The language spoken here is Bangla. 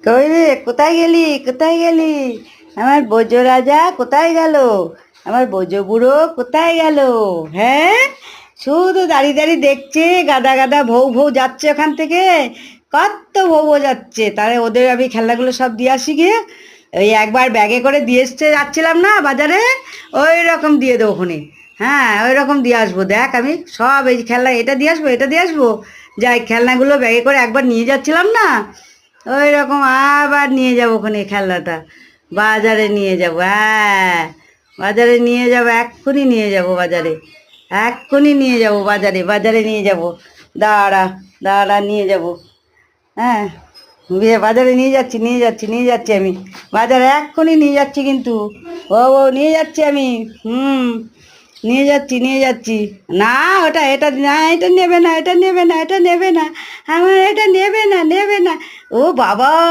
কই রে, কোথায় গেলি, কোথায় গেলি? আমার বোঝো রাজা কোথায় গেল? আমার বোঝো বুড়ো কোথায় গেল? হ্যাঁ, শুধু দাঁড়িয়ে দাঁড়িয়ে দেখছে, গাদা গাদা ভৌ ভৌ যাচ্ছে ওখান থেকে। কত ভৌ ভৌ যাচ্ছে, তাহলে ওদের আমি খেলনাগুলো সব দিয়ে আসি গিয়ে। ওই একবার ব্যাগে করে দিয়ে এসছে যাচ্ছিলাম না বাজারে, ওই রকম দিয়ে দেবো ওখানে। হ্যাঁ, ওই রকম দিয়ে আসবো, দেখ আমি সব এই খেলনা এটা দিয়ে আসবো, এটা দিয়ে আসবো। যাই খেলনাগুলো ব্যাগে করে একবার নিয়ে যাচ্ছিলাম না, ওই রকম আবার নিয়ে যাবো ওখানে খেলনাটা। বাজারে নিয়ে যাব, হ্যাঁ, বাজারে নিয়ে যাব, এক্ষুনি নিয়ে যাব বাজারে। এক্ষুনি নিয়ে যাব বাজারে, বাজারে নিয়ে যাব। দাঁড়া, দাঁড়া, নিয়ে যাব। হ্যাঁ, বাজারে নিয়ে যাচ্ছি, নিয়ে যাচ্ছি, নিয়ে যাচ্ছি আমি। বাজারে এক্ষুনি নিয়ে যাচ্ছি কিন্তু। ও ও নিয়ে যাচ্ছি আমি। হুম, নিয়ে যাচ্ছি, নিয়ে যাচ্ছি। না, ওটা এটা না, এটা নেবে না, এটা নেবে না, এটা নেবে না। আমার এটা নেবে না, নেবে না। ও বাবা!